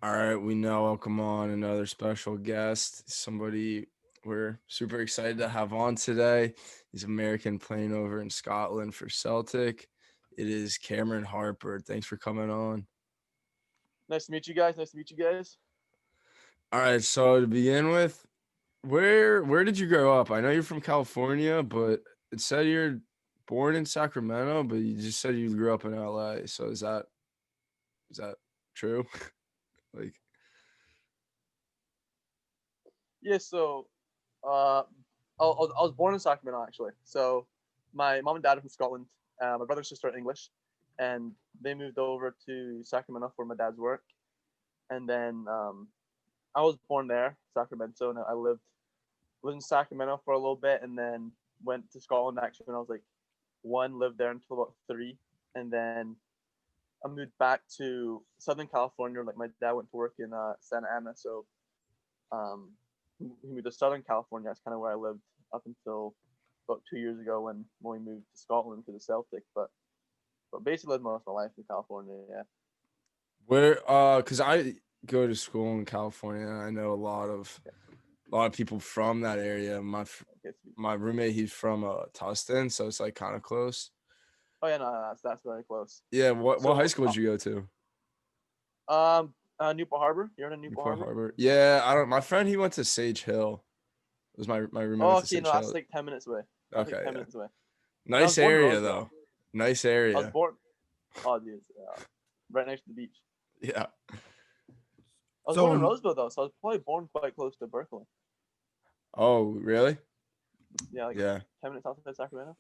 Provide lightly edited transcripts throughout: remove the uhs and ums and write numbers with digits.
All right, we now welcome on another special guest, somebody we're super excited to have on today. He's American playing over in Scotland for Celtic. It is Cameron Harper. Thanks for coming on. Nice to meet you guys. Nice to meet you guys. All right, so to begin with, where did you grow up? I know you're from California, but it said you're born in Sacramento, but you just said you grew up in LA. So is that true? Like, Yeah, so uh, I was born in Sacramento actually. So my mom and dad are from Scotland. My brother and sister are English, and they moved over to Sacramento for my dad's work. And then I was born there, Sacramento, and I lived in Sacramento for a little bit, and then went to Scotland actually when I was like one. Lived there until about three, and then I moved back to Southern California. Like my dad went to work in Santa Ana, so Um, he moved to Southern California. That's kind of where I lived up until about 2 years ago when we moved to Scotland to the Celtic. But basically lived most of my life in California. Yeah. because I go to school in California, and I know a lot of people from that area. Okay. My roommate, he's from Tustin, so it's like kind of close. Oh yeah, no, that's very close. Yeah, what high So school did you go to? Newport Harbor. You're in Newport Newport Harbor. Harbor. Yeah, I don't. My friend, he went to Sage Hill. It was my roommate Oh, went to okay, Sage no, that's Hill. like 10 minutes away. That's like Okay, ten yeah, minutes away. And I was nice born in area Roseville. though. Nice I was area. born. Oh, dude, right next to the beach. Yeah. I was So born in Roseville though, so I was probably born quite close to Berkeley. Oh, really? Yeah, like Yeah. 10 minutes outside Sacramento.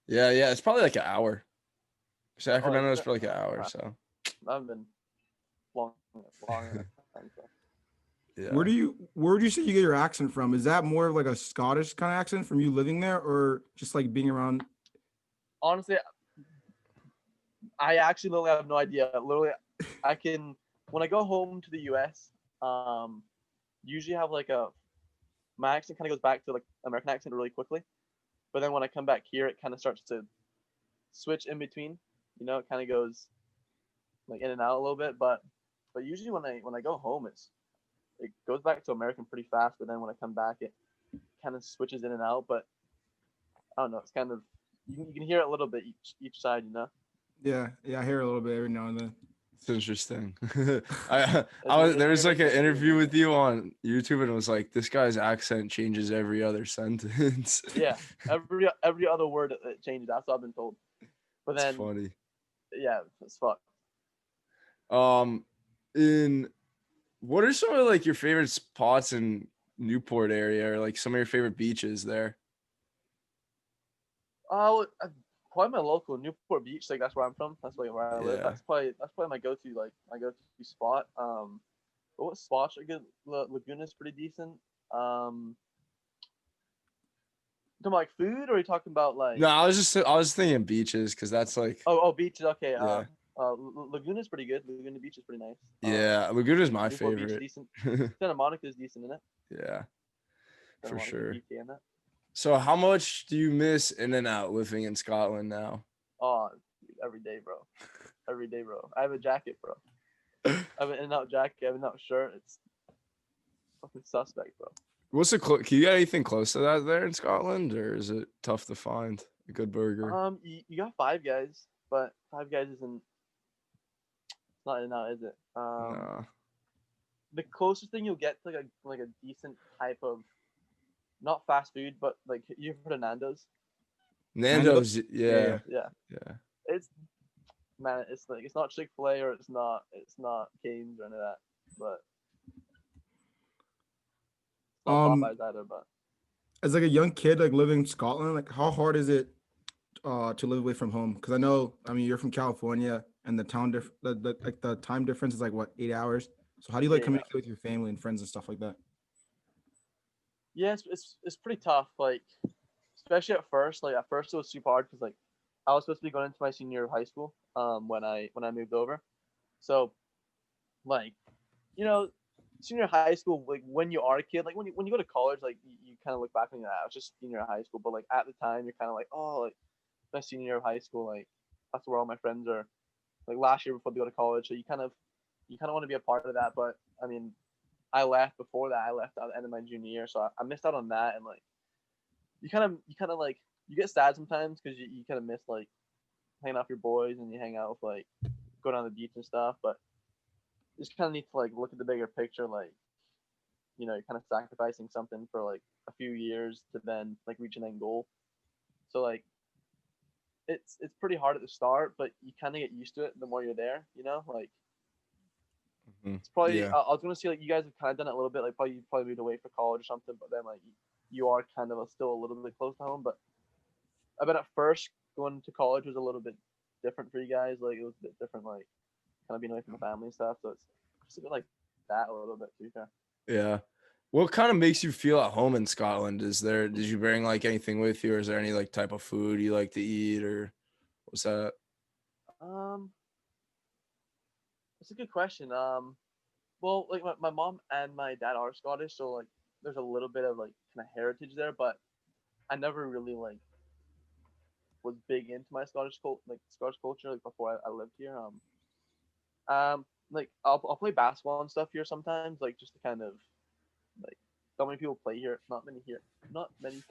Yeah. It's probably like an hour. Oh, Sacramento isn't is it? probably like an Oh, hour. crap. So I haven't been long enough time. So. yeah. where do you say you get your accent from? Is that more of like a Scottish kind of accent from you living there, or just like being around? Honestly, I actually literally have no idea. Literally, I can when I go home to the U.S. Um, usually have like a my accent kind of goes back to like American accent really quickly, but then when I come back here, it kind of starts to switch in between. It kind of goes like in and out a little bit, but usually when I go home, it goes back to American pretty fast. But then when I come back, it kind of switches in and out. But I don't know. It's kind of you can hear it a little bit each side. Yeah, I hear a little bit every now and then. It's interesting. I Is I it was is there it was weird like like an that? interview with you on YouTube, and it was like this guy's accent changes every other sentence. Yeah, every other word it changes. That's what I've been told. But It's then, funny. yeah, it's fuck. Um, in what are some of like your favorite spots in Newport area, or like some of your favorite beaches there? Oh, probably my local Newport Beach. Like that's where I'm from. That's like where I live. Yeah. That's probably my go-to spot. But what spots are good? Laguna's pretty decent. You talking about like food, or are you talking about No, like I was thinking beaches because that's like oh beaches? Okay. yeah, Laguna's pretty good. Laguna Beach is pretty nice. yeah. Laguna's my Newport Beach favorite. decent. Santa Monica is decent in it. Yeah, Santa for Monica, sure. GTA in it. So how much do you miss In and Out living in Scotland now? Oh, dude, every day, bro. Every day, bro. I have a jacket, bro. I have an in-out jacket. I have an in-out shirt. It's fucking suspect, bro. What's the can you get anything close to that there in Scotland, or is it tough to find a good burger? You got Five Guys, but Five Guys isn't. It's not in-out, is it? No. The closest thing you'll get to like a decent type of not fast food, but like you've heard of Nando's. Nando's, Yeah, yeah. yeah, Yeah, yeah. it's man. It's like it's not Chick-fil-A or it's not Cane's or any of that, but it's not Um, Popeyes either. But as like a young kid, like living in Scotland, like how hard is it to live away from home? Because I mean, you're from California, and the time difference is like what 8 hours. So how do you like yeah, communicate with your family and friends and stuff like that? yeah, it's pretty tough. Like especially at first. Like at first it was super hard because like I was supposed to be going into my senior year of high school when I moved over. So like you know senior high school like when you are a kid like when you go to college like you kind of look back and you're like, I was just senior high school, but like at the time you're kind of like, oh, like my senior year of high school, like that's where all my friends are, like last year before they go to college, so you kind of you kind of want to be a part of that. But I mean, I left before that. I left at the end of my junior year, so I missed out on that. And like, you kind of like you get sad sometimes because you kind of miss like hanging out with your boys and you hang out with like go down the beach and stuff. But you just kind of need to like look at the bigger picture. Like, you're kind of sacrificing something for like a few years to then like reach an end goal. So like, it's pretty hard at the start, but you kind of get used to it the more you're there. Like it's probably Yeah. I was gonna say like you guys have kind of done it a little bit. Like probably you probably moved away for college or something, but then like you are kind of still a little bit close to home. But I bet at first going to college was a little bit different for you guys. Like it was a bit different, like kind of being away from the family and stuff. So it's just a bit like that a little bit, to be fair. Yeah. What kind of makes you feel at home in Scotland? Did you bring like anything with you, or is there any like type of food you like to eat, or what's that? Um, that's a good question. Well, like my mom and my dad are Scottish, so like there's a little bit of like kind of heritage there, but I never really like was big into my Scottish culture like before I lived here. Like I'll play basketball and stuff here sometimes, like just to kind of like not many people play here. Not many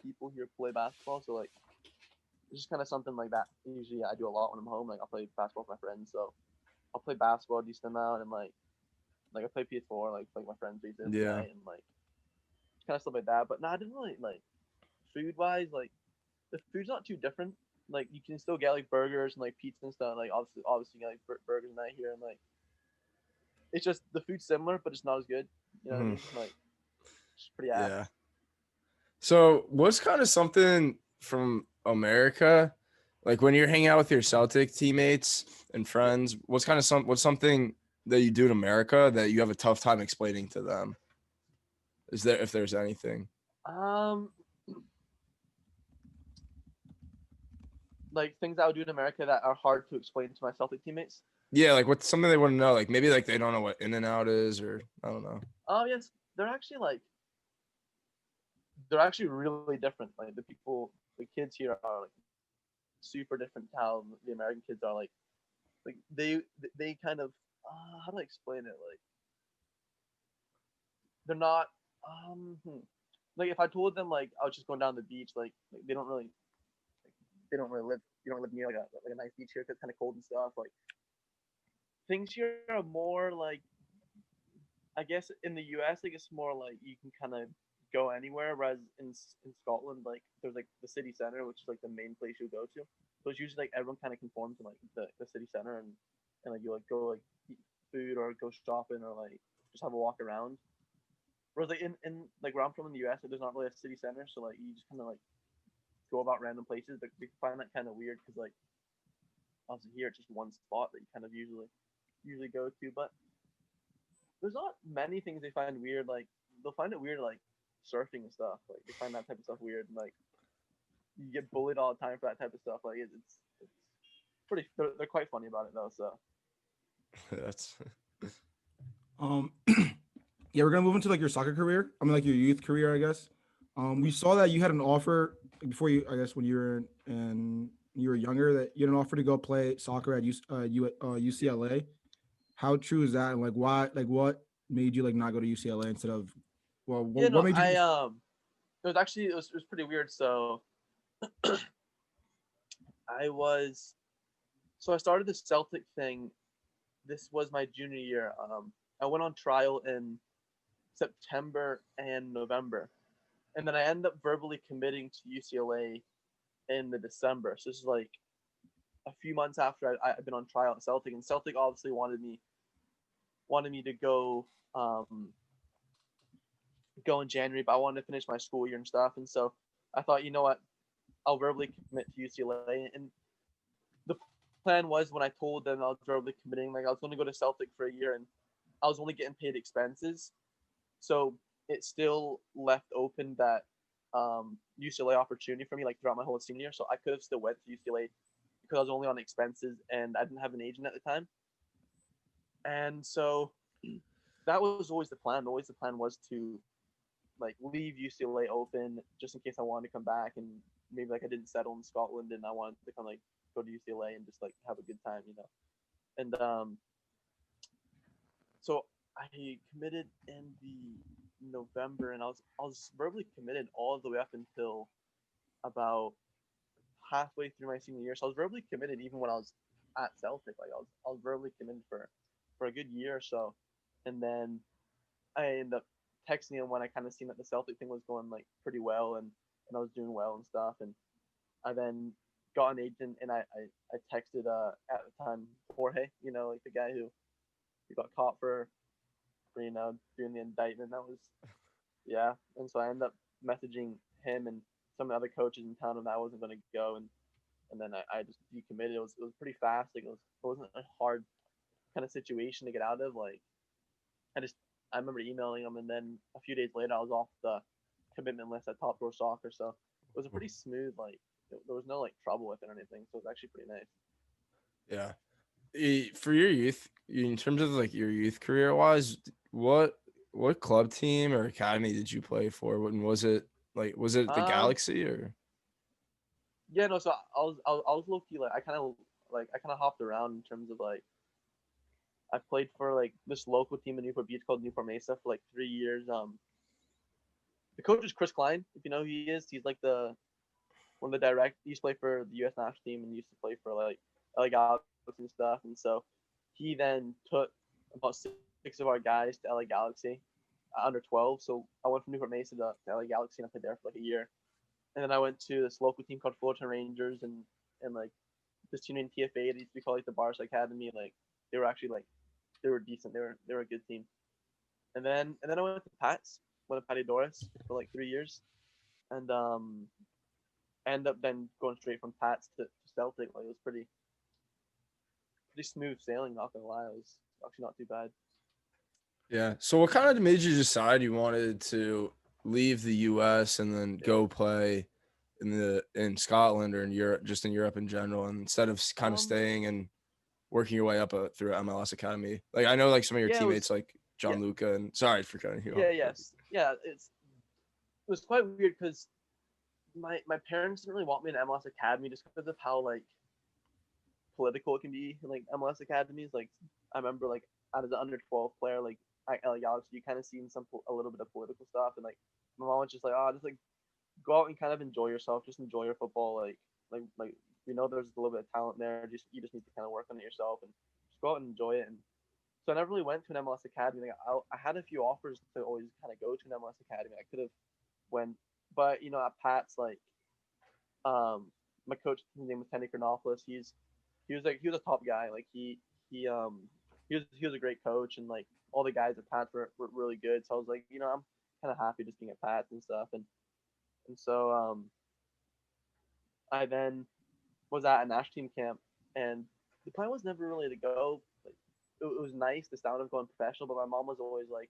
people here play basketball, so like it's just kind of something like that. Usually I do a lot when I'm home. Like I'll play basketball with my friends, so I'll play basketball a decent amount and like I play PS4 like my friends do every Yeah. night and like kind of stuff like that. But no, I didn't really like food wise. Like the food's not too different. Like you can still get like burgers and like pizza and stuff. Like obviously you get like burgers and that here and like it's just the food's similar, but it's not as good. You know what I Mhm. mean? Like it's pretty ass. Yeah. So what's kind of something from America, like when you're hanging out with your Celtic teammates and Yeah. friends, what's something that you do in America that you have a tough time explaining to them? Is there, if there's anything? Um, like things I would do in America that are hard to explain to my Celtic teammates. Yeah, like what's something they want to know? Like maybe like they don't know what in and out is, or I don't know. Oh yes, they're actually really different. Like the kids here are like super different to how the American kids are. Like they kind of how do I explain it? Like they're not like if I told them like I was just going down the beach, like they don't really live you don't live near like a nice beach here because it's kind of cold and stuff. Like things here are more like I guess in the US like it's more like you can kind of go anywhere, whereas in Scotland like there's like the city center, which is like the main place you go to. So it's usually like everyone kind of conforms to like the city center and like you like go like eat food or go shopping or like just have a walk around. Whereas like in like where I'm from in the US, like, there's not really a city center, so like you just kind of like go about random places. But they find that kind of weird because like obviously here it's just one spot that you kind of usually go to. But there's not many things they find weird. Like they'll find it weird like surfing and stuff. Like they find that type of stuff weird. And, like you get bullied all the time for that type of stuff. Like it's pretty. They're quite funny about it though. So That's Um, yeah, we're gonna move into like your soccer career. I mean, like your youth career, I guess. We saw that you had an offer before you, I guess, when you were in you were younger, that you had an offer to go play soccer at UCLA. How true is that? And like, why? Like, what made you like not go to UCLA instead of? Well, yeah, what no, made you? it was pretty weird. So I was so I started the Celtic thing. This was my junior year. I went on trial in September and November, and then I ended up verbally committing to UCLA in the December. So this is like a few months after I'd been on trial at Celtic, and Celtic obviously wanted me to go in January, but I wanted to finish my school year and stuff. And so I thought, you know what, I'll verbally commit to UCLA. And the plan was when I told them I was verbally committing, like I was going to go to Celtic for a year, and I was only getting paid expenses, so it still left open that UCLA opportunity for me, like throughout my whole senior year. So I could have still went to UCLA because I was only on expenses and I didn't have an agent at the time. And so that was always the plan. Always the plan was to like leave UCLA open just in case I wanted to come back and maybe like I didn't settle in Scotland and I wanted to kind of like go to UCLA and just like have a good time. And So I committed in the November, and I was verbally committed all the way up until about halfway through my senior year. So I was verbally committed even when I was at Celtic. Like I was verbally committed for a good year or so, and then I ended up texting him when I kind of seen that the Celtic thing was going like pretty well, and I was doing well and stuff, and I then got an agent, and I texted at the time Jorge, like the guy who got caught for doing the indictment. That was, yeah, and so I ended up messaging him and some other coaches in town, and I wasn't going to go, and then I just decommitted. It was pretty fast. Like it wasn't a hard kind of situation to get out of. Like I just I remember emailing him, and then a few days later I was off the commitment list at Top Pro Soccer. So it was a pretty smooth, like there was no like trouble with it or anything. So it was actually pretty nice. Yeah. For your youth, in terms of like your youth career wise, what club team or academy did you play for? When was it? Like, was it the Um, Galaxy or? yeah, no. So I was low key like I kind of hopped around in terms of like I played for like this local team in Newport Beach called Newport Mesa for like 3 years. The coach is Chris Klein, if you know who he is. He's like the one of the direct. He used to play for the U.S. national team and used to play for like LA Galaxy and stuff. And so he then took about six of our guys to LA Galaxy under 12. So I went from Newport Mesa to LA Galaxy and I played there for like a year. And then I went to this local team called Fullerton Rangers and like this team in TFA. They used to be called like the Barca Academy. Like they were actually like they were decent. They were a good team. And then I went to Pats, went to Patty Doris for like 3 years, and end up then going straight from Pats to Celtic. Like it was pretty smooth sailing. Not gonna lie, it was actually not too bad. Yeah. So what kind of made you decide you wanted to leave the US and then Yeah. go play in Scotland or in Europe, just in Europe in general, and instead of kind of Um. staying and working your way up through MLS Academy? Like I know like some of your Yeah. It teammates was. like Yeah. John Luca and sorry for cutting you off. Yeah. Yes. Yeah. It was quite weird because my parents didn't really want me in MLS Academy just because of how like political it can be in like MLS academies. Like I remember like out of the under 12 player like at LA Galaxy, you kind of seen a little bit of political stuff, and like my mom was just like, oh, just like go out and kind of enjoy yourself, just enjoy your football, like we know there's a little bit of talent there, just you just need to kind of work on it yourself and just go out and enjoy it. And so I never really went to an MLS academy. Like I had a few offers to always kind of go to an MLS academy. I could have went, but at Pat's like my coach, his name was Tenny Chronopoulos. He was a top guy. Like he he was a great coach, and like all the guys at Pats were really good. So I was like, I'm kind of happy just being at Pats and stuff. And so I then was at a national team camp, and the plan was never really to go. Like it was nice the sound of going professional, but my mom was always like,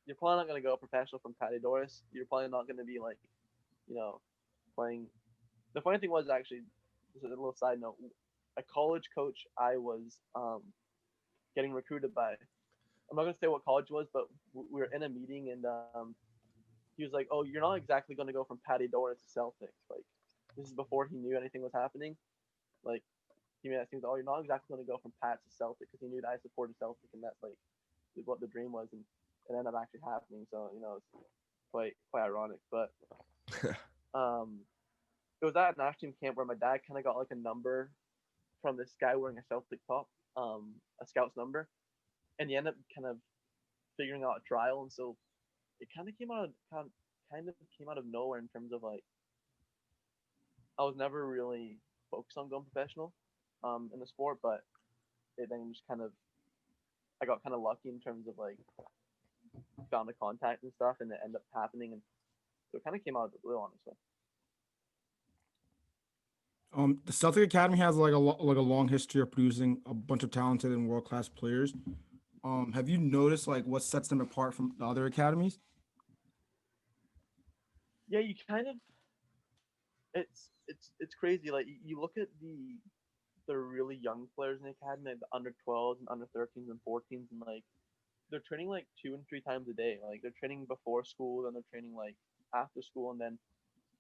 "You're probably not gonna go professional from Patty Doris. You're probably not gonna be like, you know, playing." The funny thing was actually, just a little side note, a college coach I was getting recruited by. I'm not gonna say what college it was, but we were in a meeting, and he was like, "Oh, you're not exactly gonna go from Patty Doris to Celtics. Like, this is before he knew anything was happening. Like, he made it seem, oh, you're not exactly gonna go from Pat to Celtic because he knew that I supported Celtic, and that's like what the dream was, and it ended up actually happening. So it's quite ironic, but um, it was at a national team camp where my dad kind of got like a number from this guy wearing a Celtic top, a scout's number, and he ended up kind of figuring out a trial, and so it kind of came out of nowhere in terms of like I was never really focused on going professional in the sport, but it then just kind of I got kind of lucky in terms of like found a contact and stuff, and it ended up happening, and so it kind of came out of the blue, honestly. The Celtic Academy has like like a long history of producing a bunch of talented and world class players. Have you noticed like what sets them apart from the other academies? Yeah, you kind of it's crazy. Like you look at the really young players in the academy, like the under 12s and under 13s and 14s, and like they're training like 2 and 3 times a day. Like they're training before school, then they're training like after school, and then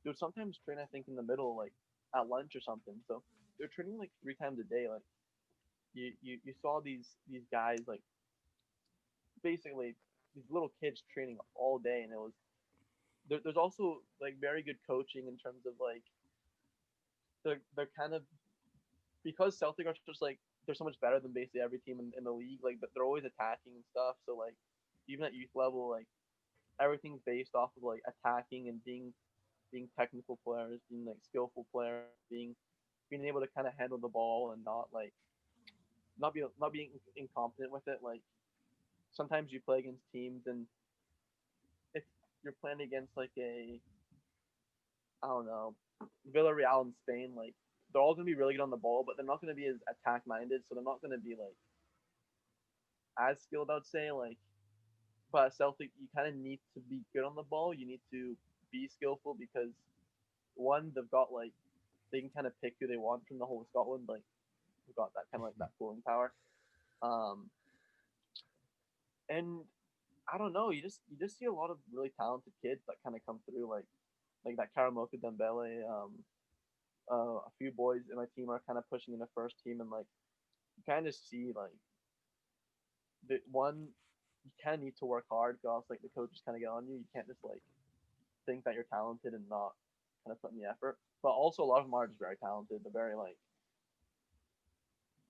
they would sometimes train I think in the middle, like at lunch or something. So they're training like 3 times a day. Like you saw these guys like basically these little kids training all day, and it was there's also like very good coaching in terms of like they're kind of because Celtic are just like they're so much better than basically every team in the league. Like they're always attacking and stuff. So like even at youth level, like everything's based off of like attacking and being technical players, being like skillful players, being able to kind of handle the ball and not like not being incompetent with it. Like sometimes you play against teams and if you're playing against like a I don't know Villarreal in Spain, like they're all gonna be really good on the ball, but they're not gonna be as attack minded, so they're not gonna be like as skilled. I'd say like, but at Celtic you kind of need to be good on the ball. You need to be skillful because one they've got like they can kind of pick who they want from the whole of Scotland. Like they've got that kind of like that pulling power. Um, and I don't know, you just see a lot of really talented kids that kind of come through, like that Caramoan Dimonde. A few boys in my team are kind of pushing in the first team, and like you kind of see like the one you kind of need to work hard because like the coaches kind of get on you. You can't just like think that you're talented and not kind of put in the effort. But also a lot of them are just very talented. They're very like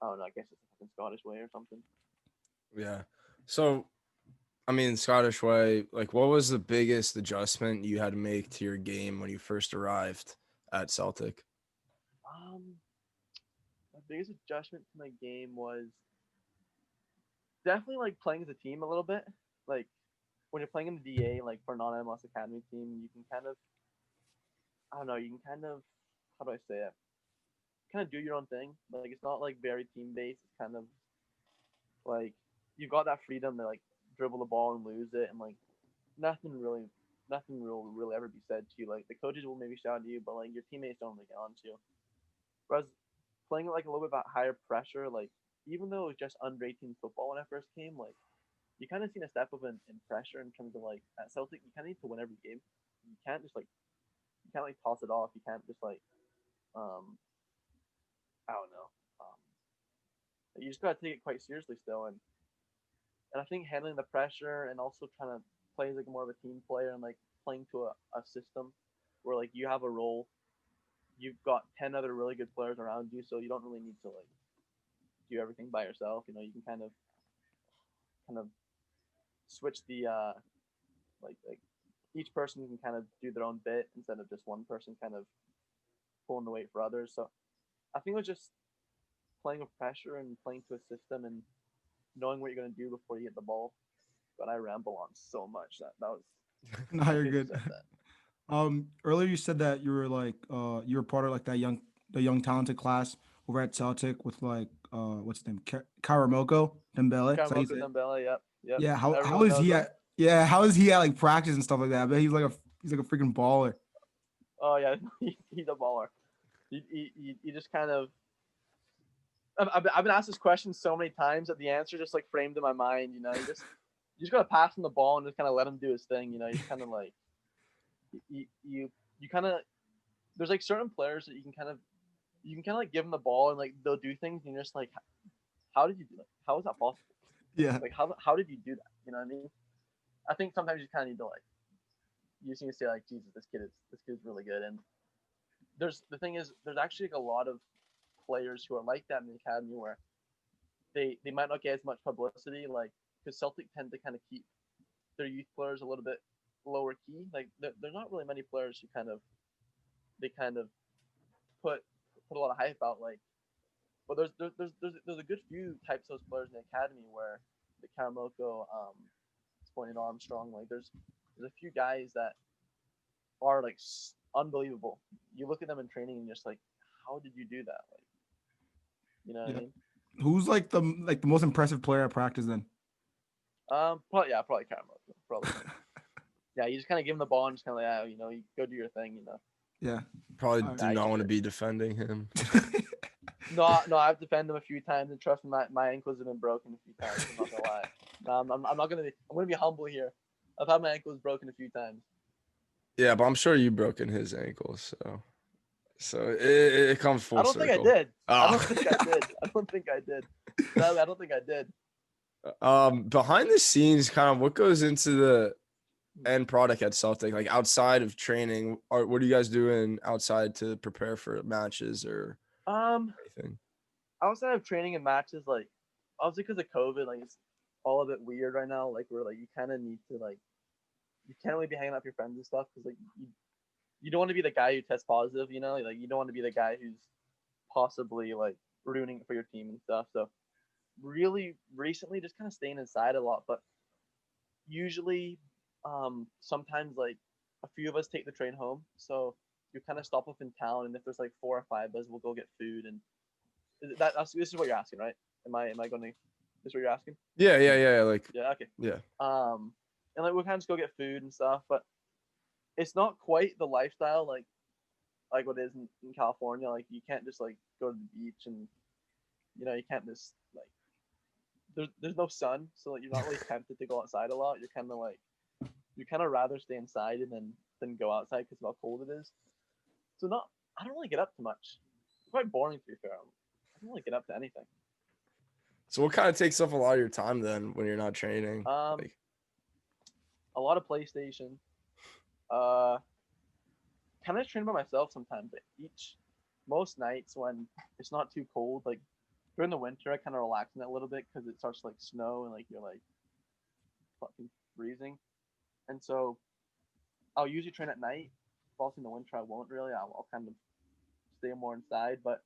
I don't know. I guess it's a fucking Scottish way or something. Yeah. So, I mean, Scottish way, like, what was the biggest adjustment you had to make to your game when you first arrived at Celtic? Um, my biggest adjustment to my game was definitely like playing as a team a little bit. Like when you're playing in the DA, like for non-MLS Academy team, you can kind of I don't know, you can kind of how do I say it? Kind of do your own thing. Like it's not like very team based. It's kind of like you've got that freedom to like dribble the ball and lose it, and like nothing will really ever be said to you. Like the coaches will maybe shout at you, but like your teammates don't really get on to you. Whereas playing like a little bit about higher pressure, like even though it was just under 18 football when I first came, like you kind of seen a step up in pressure in terms of like at Celtic, you kind of need to win every game. You can't just like you can't like toss it off. You can't just like um I don't know. You just gotta take it quite seriously still, and I think handling the pressure and also trying to play as like more of a team player and like playing to a system where like you have a role, you've got 10 other really good players around you, so you don't really need to like do everything by yourself. You know, you can kind of switch the like each person can kind of do their own bit instead of just one person kind of pulling the weight for others. So I think it was just playing with pressure and playing to a system and knowing what you're gonna do before you get the ball. But I ramble on so much that was No, I you're could have good. said that. Earlier you said that you were like you were part of like the young talented class over at Celtic with like what's his name, Karamoko Dembele. Is that how you Caramoan say it? Dimonde, yep. Yeah. How Everyone is knows he him. at? Yeah. How is he at like practice and stuff like that? I bet he's like a freaking baller. Oh yeah, he's a baller. He just kind of. I've been asked this question so many times that the answer just like framed in my mind. You know, you just gotta pass him the ball and just kind of let him do his thing. You know, you kind of like you kind of there's like certain players that you can kind of like give them the ball and like they'll do things and you're just like, how did you do that? How is that possible? Yeah. Like how did you do that? You know what I mean? I think sometimes you kind of need to like you just need to say like, Jesus, this kid is really good. And there's the thing is there's actually like a lot of players who are like that in the academy where they might not get as much publicity, like because Celtic tend to kind of keep their youth players a little bit lower key. Like there's not really many players who they kind of put put a lot of hype out. Like, but there's a good few types of those players in the academy where the Karamoko, Spoining Armstrong, like there's a few guys that are like unbelievable. You look at them in training and you're just like, how did you do that? Like, you know what I Yeah. mean? Who's like the most impressive player at practice then? Probably Caramoan. Probably him. Yeah, you just kind of give him the ball and just kind of like, you know, you go do your thing, you know. Yeah. Probably All right. do Nah, he's not want to great. be defending him. No, I've defended him a few times and trust me, my ankles have been broken a few times. I'm not gonna lie. No, I'm not gonna be. I'm gonna be humble here. I've had my ankles broken a few times. Yeah, but I'm sure you broken his ankles, so it comes I full don't think I circle. did. I Oh, don't think I did. I don't think I did. Sadly, I don't think I did. Behind the scenes, kind of what goes into the end product at Celtic, like outside of training, what are you guys doing outside to prepare for matches or Um, anything? outside of training and matches, like obviously because of COVID, like it's all a bit weird right now. Like where like you kind of need to like you can't really be hanging out with your friends and stuff because like you don't want to be the guy who tests positive, you know, like you don't want to be the guy who's possibly like ruining it for your team and stuff. So really recently just kind of staying inside a lot, but usually sometimes like a few of us take the train home. So you kind of stop off in town, and if there's like 4 or 5 of us, we'll go get food. And this is what you're asking, right? Am I going to? This is what you're asking? Yeah. Like, Yeah. Okay. yeah. And like we'll kind of just go get food and stuff, but it's not quite the lifestyle like what it is in California. Like you can't just like go to the beach and you can't just like there's no sun, so like, you're not really tempted to go outside a lot. You're kind of like you kind of rather stay inside and then go outside because of how cold it is. So not I don't really get up too much. It's quite boring to be fair. I don't really get up to anything. So what kind of takes up a lot of your time then when you're not training? Um, Like, a lot of PlayStation. Uh, kind of train by myself sometimes. Most nights when it's not too cold, like during the winter, I kind of relax in it a little bit because it starts to like snow and like you're like fucking freezing. And so I'll usually train at night. Also in the winter, I won't really. I'll kind of stay more inside, but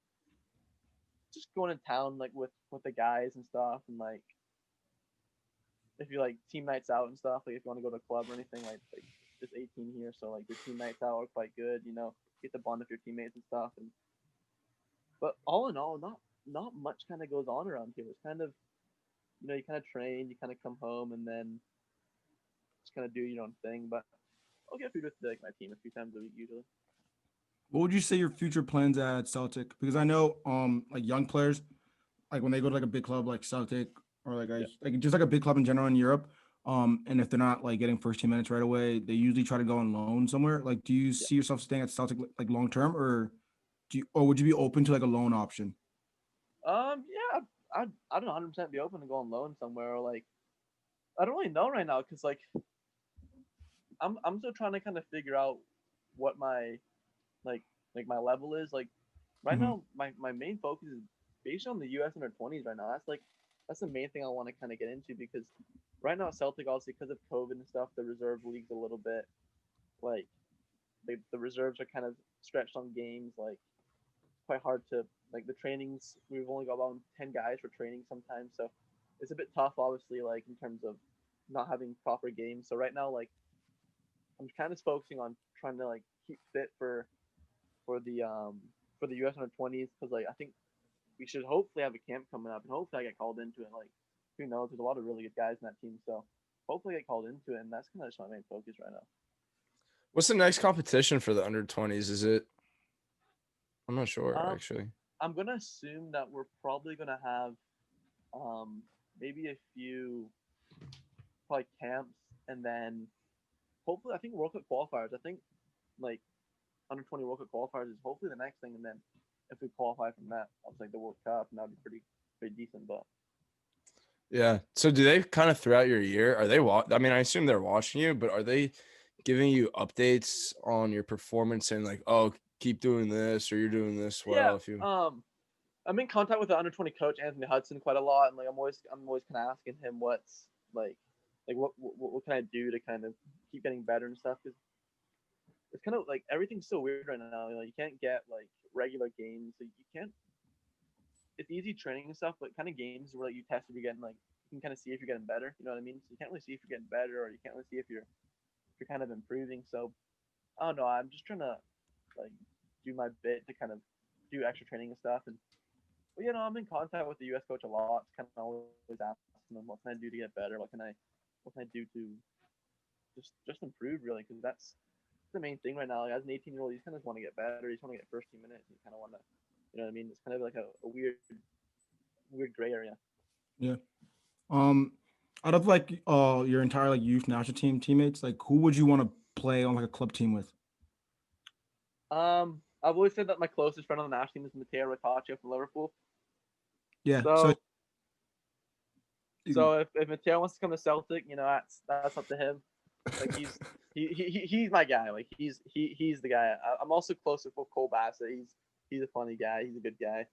just going in town like with the guys and stuff, and like if you like team nights out and stuff, like if you want to go to a club or anything, like just 18 here, so like the team nights out are quite good. Get to bond with your teammates and stuff. And but all in all, not much kind of goes on around here. It's kind of you kind of train, you kind of come home, and then just kind of do your own thing. But I'll get food with like my team a few times a week usually. What would you say your future plans at Celtic? Because I know like young players, like when they go to like a big club like Celtic or Yeah. like just like a big club in general in Europe, and if they're not like getting first team minutes right away, they usually try to go on loan somewhere. Like, do you Yeah. see yourself staying at Celtic like long term, or would you be open to like a loan option? Yeah. I'd 100% be open to go on loan somewhere. Or like I don't really know right now because like I'm still trying to kind of figure out what my like my level is. Like right Hmm. now, my main focus is based on the US under 20s right now. That's the main thing I want to kind of get into because right now Celtic obviously because of COVID and stuff, the reserve league's a little bit like the reserves are kind of stretched on games. Like quite hard to like the trainings. We've only got about 10 guys for training sometimes, so it's a bit tough obviously like in terms of not having proper games. So right now like I'm kind of focusing on trying to like keep fit for the um for the US under 20s because like I think we should hopefully have a camp coming up and hopefully I get called into it. Like who knows? There's a lot of really good guys in that team, so hopefully I get called into it, and that's kind of just my main focus right now. what's the next competition for the under 20s? Is it? I'm not sure Um, actually. I'm gonna assume that we're probably gonna have um maybe a few probably camps and then hopefully I think World Cup qualifiers. I think like under 20 World Cup qualifiers is hopefully the next thing, and then if we qualify from that, I was like the World Cup, and that'd be pretty decent. But Yeah. So do they kind of throughout your year, are they I mean, I assume they're watching you, but are they giving you updates on your performance and like, oh, keep doing this or you're doing this yeah, well if you I'm in contact with the under 20 coach Anthony Hudson quite a lot, and like I'm always kind of asking him what's like what can I do to kind of keep getting better and stuff because it's kind of like everything's so weird right now. You can't get like regular games, so you can't. It's easy training and stuff, but kind of games where like you test if you're getting like you can kind of see if you're getting better. You know what I mean? So you can't really see if you're getting better, or you can't really see if you're kind of improving. So I don't know. I'm just trying to like do my bit to kind of do extra training and stuff. And but I'm in contact with the U.S. coach a lot. Kind of always asking him what can I do to get better. What can I do to just improve really? Because that's the main thing right now. Like, as an 18-year-old, you kind of want to get better. You just want to get first team minutes. You kind of want to, you know what I mean? It's kind of like a weird gray area. Yeah. Um, Out of like your entire like youth national team teammates, like who would you want to play on like a club team with? I've always said that my closest friend on the national team is Mateo Ricaccio from Liverpool. Yeah. So So So if Mateo wants to come to Celtic, that's up to him. Like he's my guy. Like he's the guy. I'm also close with Cole Bassett. He's a funny guy. He's a good guy.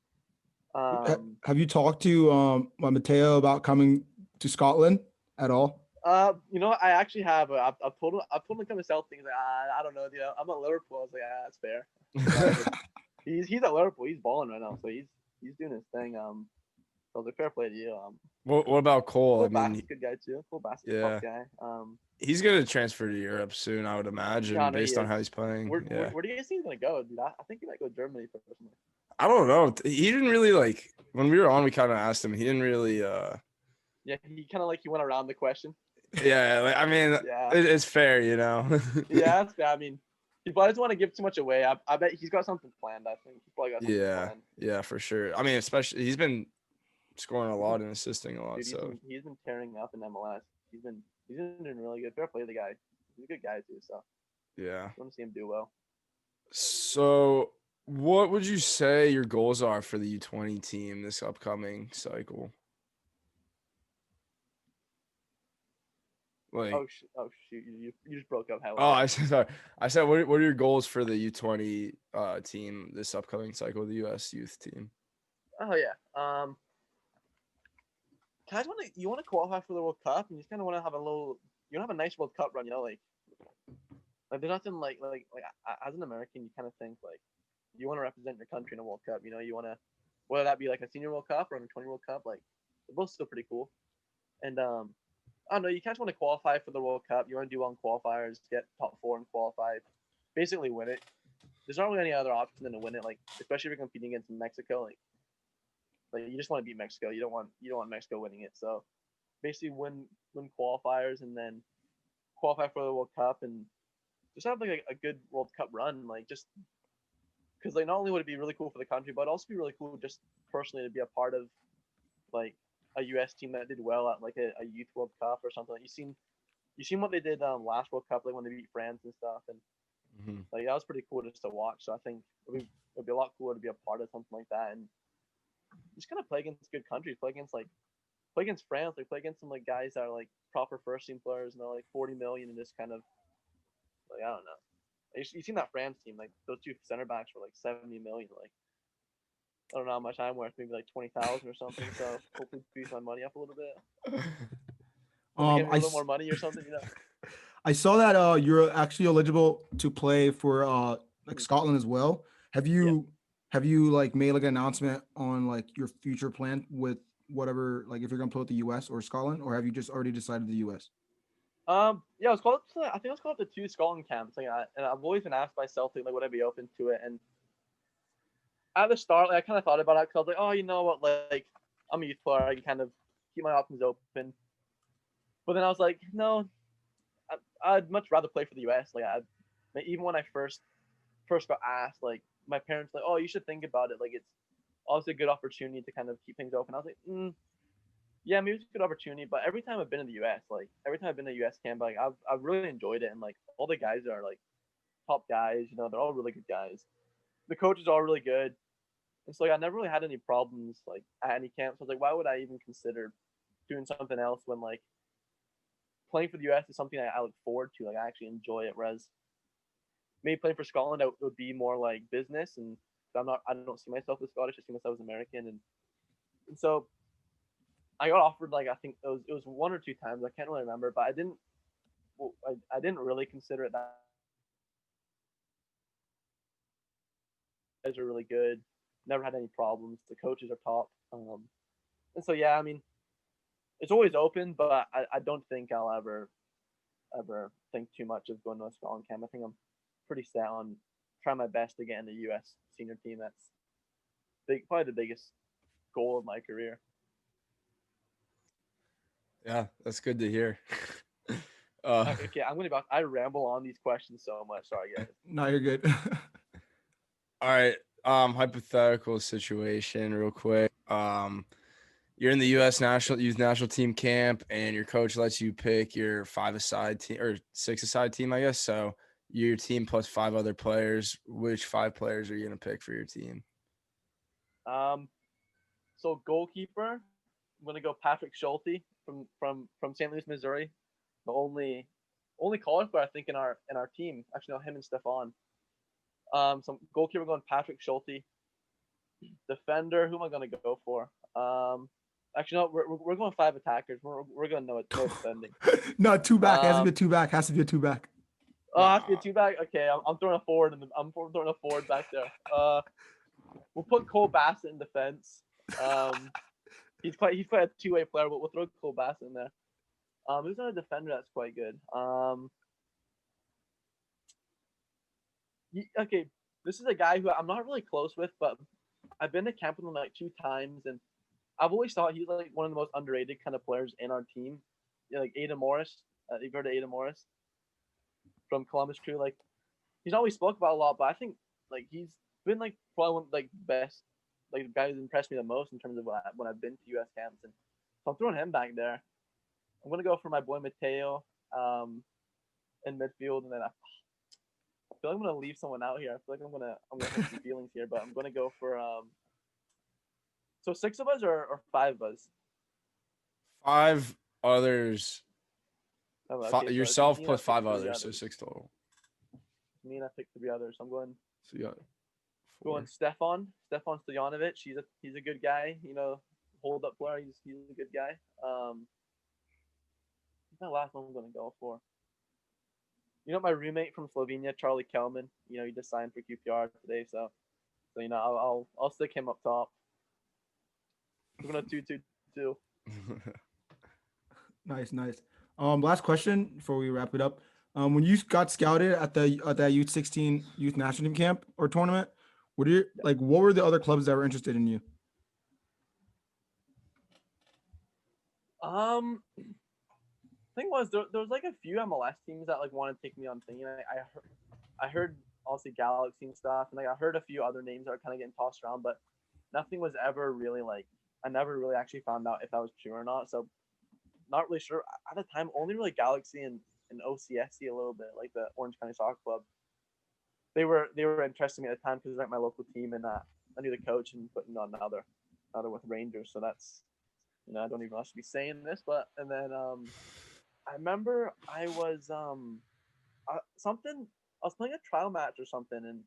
Have you talked to Matteo about coming to Scotland at all? I actually have. I've told him to come to Celtic. He's like, I don't know. I'm at Liverpool. I was like, that's fair. He's at Liverpool. He's balling right now, so he's doing his thing. So it was a fair play to you. What about Cole? Cole Bassett's a good guy too. Cole Bassett's a tough guy. He's gonna transfer to Europe soon, I would imagine, based on how he's playing. Where do you guys think he's gonna go, dude? I think he might go to Germany personally. I don't know. He didn't really like when we were on. We kind of asked him. He didn't really. Yeah, he kind of he went around the question. Yeah, I mean, it's fair, Yeah, that's fair. I mean, he probably doesn't want to give too much away. I bet he's got something planned. I think he probably got something planned. Yeah, for sure. I mean, especially he's been scoring a lot and assisting a lot. Dude, he's been tearing up in MLS. He's been doing really good. Fair play to the guy. He's a good guy too. So yeah, I want to see him do well. So, what would you say your goals are for the U20 team this upcoming cycle? Like, oh shoot! You just broke up. I said, what are your goals for the U20 team this upcoming cycle, the U.S. youth team? Oh yeah. You want to qualify for the World Cup, and you just kind of want to have a nice World Cup run, like there's nothing like as an American, you kind of think like you want to represent your country in a World Cup, you want to, whether that be like a senior World Cup or under 20 World Cup, like they're both still pretty cool. And I don't know, you kind of want to qualify for the World Cup. You want to do well in qualifiers, get top 4 and qualify, basically win it. There's not really any other option than to win it, like especially if you're competing against Mexico, like you just want to beat Mexico. You don't want Mexico winning it. So basically win qualifiers and then qualify for the World Cup and just have like a good World Cup run. Like just because like not only would it be really cool for the country, but it'd also be really cool just personally to be a part of like a US team that did well at like a youth World Cup or something. Like you seen what they did last World Cup, like when they beat France and stuff, and like that was pretty cool just to watch. So I think it'd be a lot cooler to be a part of something like that and just kind of play against good countries, play against France, like play against some like guys that are like proper first team players and they're like 40 million and just kind of like I don't know. You seen that France team, like those two center backs were like 70 million. Like I don't know how much I'm worth, maybe like 20,000 or something. So hopefully boost my money up a little bit. Get me a little more money or something, I saw that you're actually eligible to play for like Scotland as well. Have you like made like an announcement on like your future plan with whatever, like if you're gonna play with the US or Scotland, or have you just already decided the US? Yeah, I was called. I think I was called up to 2 Scotland camps. Like, and I've always been asked by Celtic, like, would I be open to it? And at the start, like, I kind of thought about it because I was like, oh, you know what, like, I'm a youth player. I can kind of keep my options open. But then I was like, no, I'd much rather play for the US. Like, even when I first got asked, like, my parents like, oh, you should think about it. Like, it's obviously a good opportunity to kind of keep things open. I was like, yeah, maybe it's a good opportunity, but every time I've been in the US, like every time I've been to US camp, like I've really enjoyed it, and like all the guys are like top guys, they're all really good guys. The coaches are all really good, and so like I never really had any problems like at any camp. So I was like, why would I even consider doing something else when like playing for the US is something I look forward to, like I actually enjoy it. Whereas maybe playing for Scotland would be more like business, and I don't see myself as Scottish. I see myself as American, and so I got offered like I think it was 1 or 2 times. I can't really remember, but I didn't really consider it. That guys are really good. Never had any problems. The coaches are top. And so yeah, I mean, it's always open, but I don't think I'll ever think too much of going to a Scotland camp. I think I'm pretty set on trying my best to get in the US senior team. That's probably the biggest goal of my career. Yeah, that's good to hear. Okay, I ramble on these questions so much. Sorry, guys. No, you're good. All right. Hypothetical situation, real quick. You're in the U.S. youth national team camp, and your coach lets you pick your 5-a-side team or 6-a-side team, I guess. So your team plus 5 other players. Which 5 players are you gonna pick for your team? So goalkeeper, I'm gonna go Patrick Schulte from St. Louis, Missouri. The only college player I think in our team. Actually, no, him and Stefan. Some goalkeeper going Patrick Schulte. Defender, who am I gonna go for? Actually, no, we're going 5 attackers. We're going no defending. No, two back. Has to be a two back. Has to be a two back. Oh, it has to be a 2 back. Okay, I'm throwing a forward I'm throwing a forward back there. We'll put Cole Bassett in defense. He's quite a 2-way player, but we'll throw Cole Bassett in there. Who's on a defender that's quite good? Okay, this is a guy who I'm not really close with, but I've been to camp with him like 2 times, and I've always thought he's like one of the most underrated kind of players in our team. Yeah, like Ada Morris. You've heard of Ada Morris from Columbus Crew? Like, he's always spoke about a lot, but I think like he's been like probably one of like the best, like the guy who's impressed me the most in terms of when I've been to U.S. camps, and so I'm throwing him back there. I'm gonna go for my boy Mateo in midfield, and then I feel like I'm gonna leave someone out here. I feel like I'm gonna hurt some feelings here, but I'm gonna go for So 6 of us or 5 of us? 5 others. Oh, okay, Yourself so plus 5 others, so 6 total. Me and I picked 3 others. I'm going. So you got 4. Going Stefan Stojanovic. He's a good guy. You know, hold up player. He's a good guy. The last one I'm gonna go for. You know, my roommate from Slovenia, Charlie Kelman. You know, he just signed for QPR today, so you know, I'll stick him up top. We're gonna 2-2-2. Nice. Last question before we wrap it up. When you got scouted at that youth 16 youth national team camp or tournament, what were the other clubs that were interested in you? Thing was there was like a few MLS teams that like wanted to take me on thing. I heard obviously Galaxy and stuff, and like I heard a few other names that are kind of getting tossed around, but nothing was ever really like I never really actually found out if that was true or not. So not really sure at the time. Only really Galaxy and OCSC a little bit, like the Orange County Soccer Club. They were interested in me at the time because they're like my local team, and I knew the coach and putting on another with Rangers. So that's, you know, I don't even know I should be saying this, but and then I remember I was something. I was playing a trial match or something, and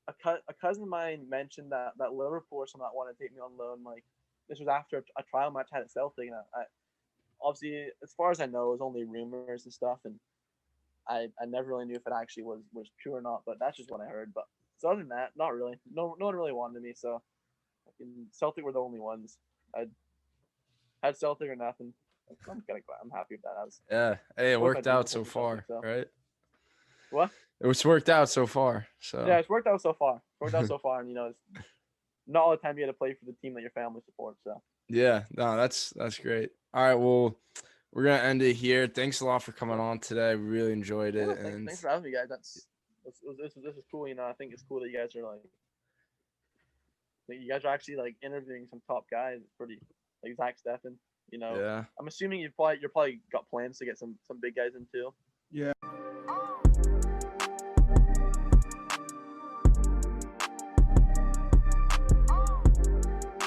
a cousin of mine mentioned that Liverpool or something wanted to take me on loan. Like, this was after a trial match I had at Celtic, and I obviously, as far as I know, it was only rumors and stuff, and I never really knew if it actually was true or not. But that's just what I heard. But so other than that, not really. No one really wanted me. So Celtic were the only ones. I had Celtic or nothing. I'm kind of glad. I'm happy with that. Yeah. Hey, it worked out so far, right? What? It's worked out so far. So yeah, it's worked out so far. And you know, it's not all the time you had to play for the team that your family supports. So yeah, no, that's great. All right, well, we're gonna end it here. Thanks a lot for coming on today. We really enjoyed it. Yeah, thanks for having me, guys. This is cool. You know, I think it's cool that you guys are you guys are actually like interviewing some top guys. It's pretty like Zach Steffen. You know, yeah. I'm assuming you're probably got plans to get some big guys in too.